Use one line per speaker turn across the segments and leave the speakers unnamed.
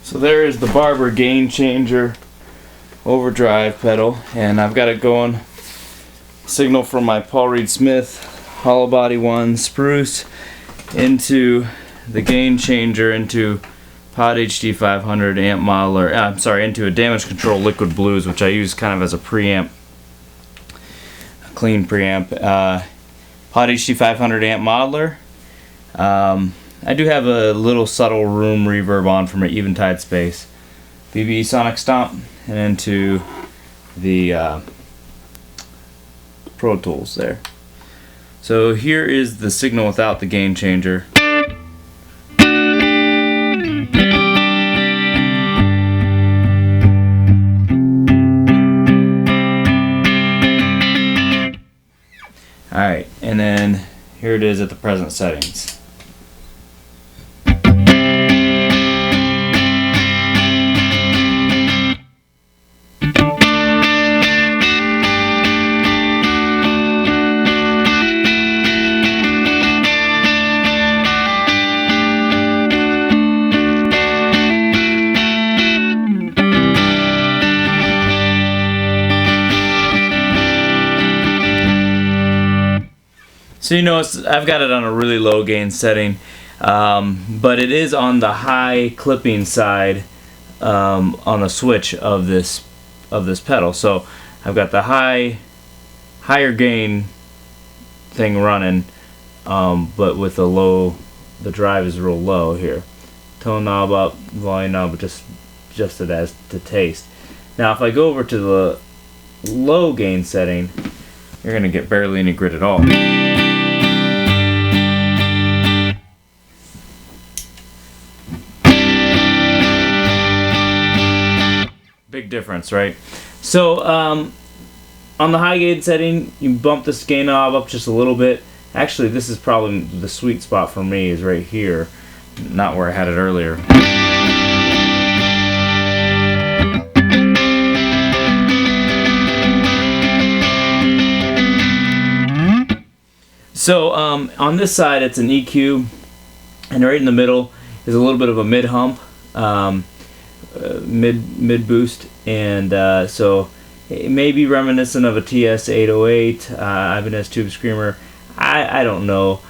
So there is the Barber gain changer overdrive pedal, and I've got it going signal from my Paul Reed Smith hollow body one spruce into the gain changer into Pod HD 500 amp modeler, into a damage control liquid blues, which I use kind of as a preamp, a clean preamp. Pod HD 500 amp modeler. I do have a little subtle room reverb on from an Eventide Space. BB Sonic Stomp, and into the Pro Tools there. So here is the signal without the gain changer. Alright, and then here it is at the present settings. So you notice I've got it on a really low gain setting, but it is on the high clipping side on the switch of this pedal. So I've got the higher gain thing running, but with the drive is real low here. Tone knob up, volume knob just adjusted as to taste. Now if I go over to the low gain setting, you're gonna get barely any grit at all. Big difference, right? So on the high gain setting, you bump this gain knob up just a little bit. Actually, this is probably the sweet spot for me, is right here, not where I had it earlier. So on this side it's an EQ, and right in the middle is a little bit of a mid hump, mid boost, and so it may be reminiscent of a TS-808, Ibanez Tube Screamer. I don't know.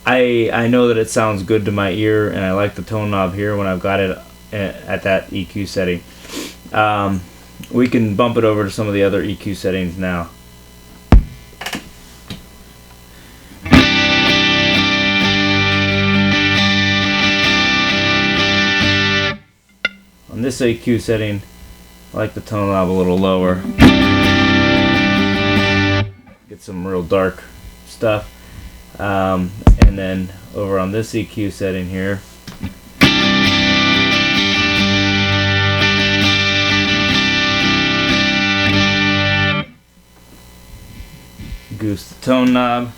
I know that it sounds good to my ear, and I like the tone knob here when I've got it at that EQ setting. We can bump it over to some of the other EQ settings now. On this EQ setting, I like the tone knob a little lower. Get some real dark stuff. And then over on this EQ setting here, goose the tone knob.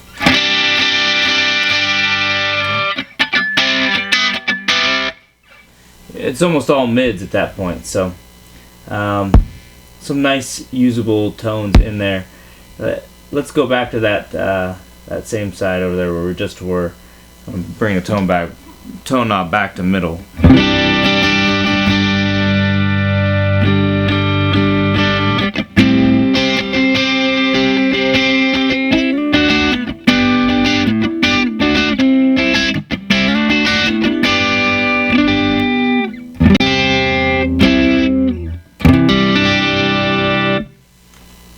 It's almost all mids at that point, so some nice usable tones in there. Let's go back to that same side over there where we just were. Bring the tone knob back to middle.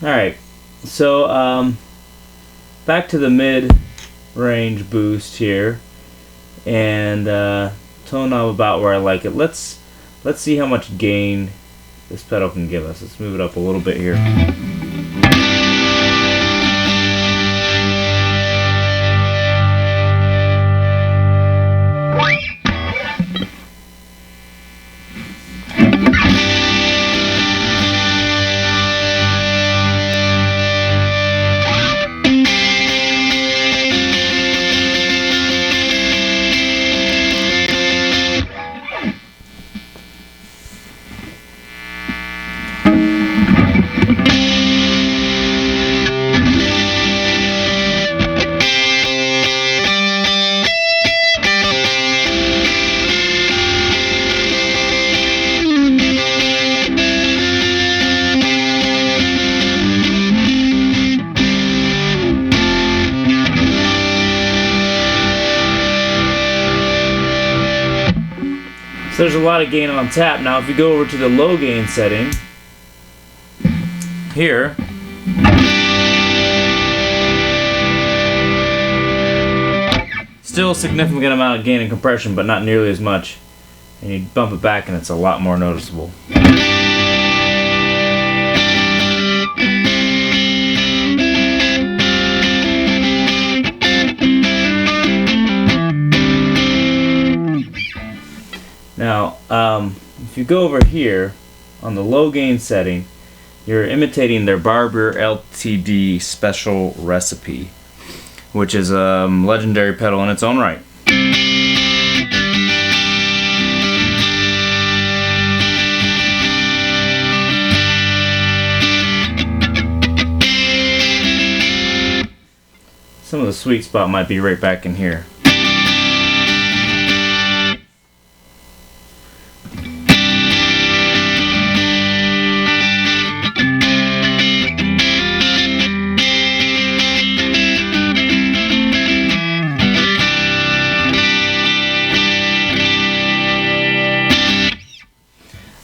Alright, so back to the mid-range boost here, and tone knob about where I like it. Let's see how much gain this pedal can give us. Let's move it up a little bit here. So there's a lot of gain on tap. Now if you go over to the low gain setting, here, still a significant amount of gain and compression, but not nearly as much. And you bump it back and it's a lot more noticeable. Now, if you go over here on the low gain setting, you're imitating their Barber LTD special recipe, which is a legendary pedal in its own right. Some of the sweet spot might be right back in here.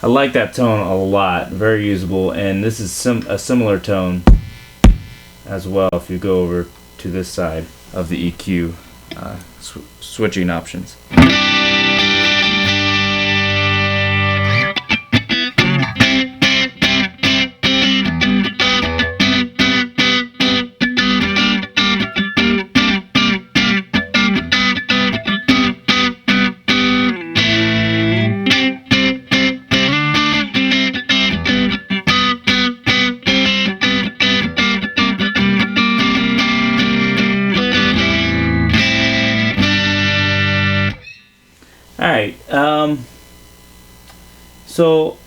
I like that tone a lot, very usable, and this is a similar tone as well if you go over to this side of the EQ switching options. Alright, so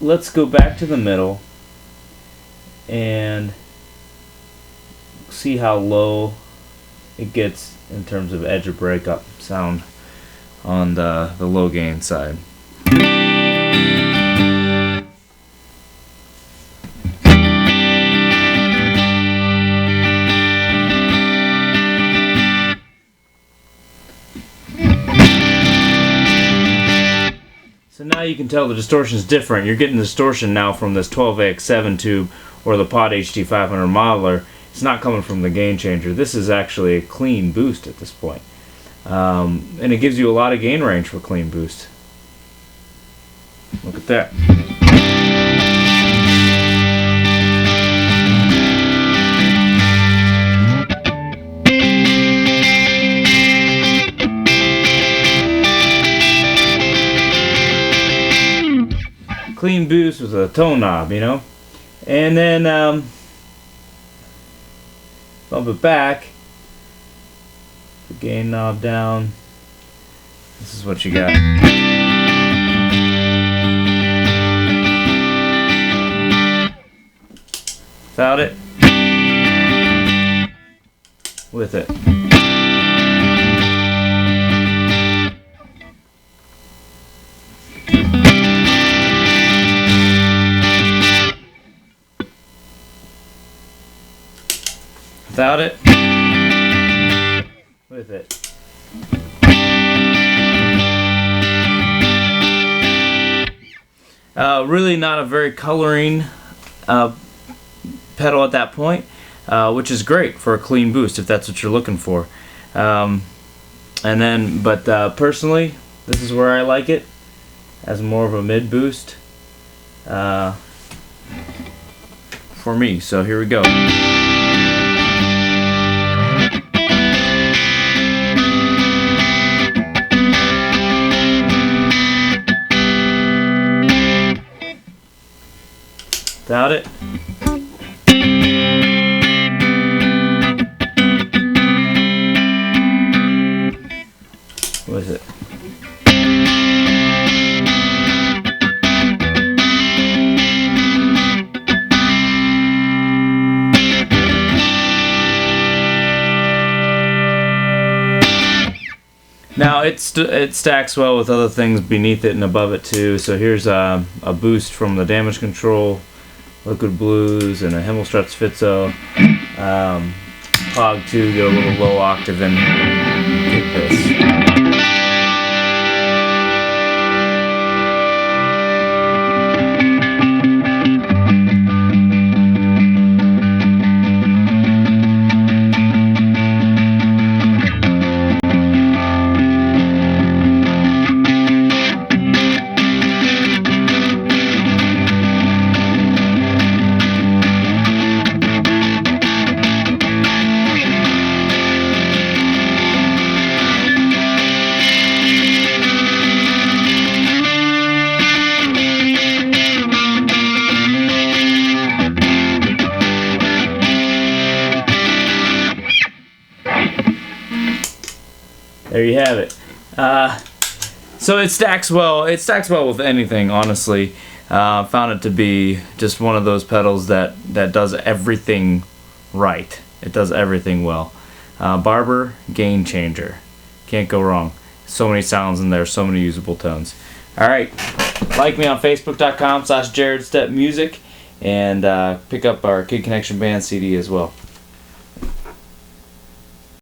let's go back to the middle and see how low it gets in terms of edge of breakup sound on the low gain side. So now you can tell the distortion is different. You're getting distortion now from this 12AX7 tube or the Pod HT500 modeler. It's not coming from the gain changer. This is actually a clean boost at this point. And it gives you a lot of gain range for clean boost. Look at that. Clean boost with a tone knob, you know, and then bump it back, the gain knob down. This is what you got. Without it, with it. Without it, with it. Really not a very coloring pedal at that point, which is great for a clean boost if that's what you're looking for. But personally, this is where I like it, as more of a mid boost for me. So here we go. Without it. What is it? Now it stacks well with other things beneath it and above it too. So here's a boost from the Damage Control, Liquid Blues, and a Himmelstratz Fitzo. Pog 2, get a little low octave and get this. there you have it. So it stacks well. It stacks well with anything, honestly. Found it to be just one of those pedals that does everything right. It does everything well. Barber gain changer. Can't go wrong. So many sounds in there, so many usable tones. All right, like me on Facebook.com/Jared Stepp Music, and pick up our Kid Connection Band CD as well.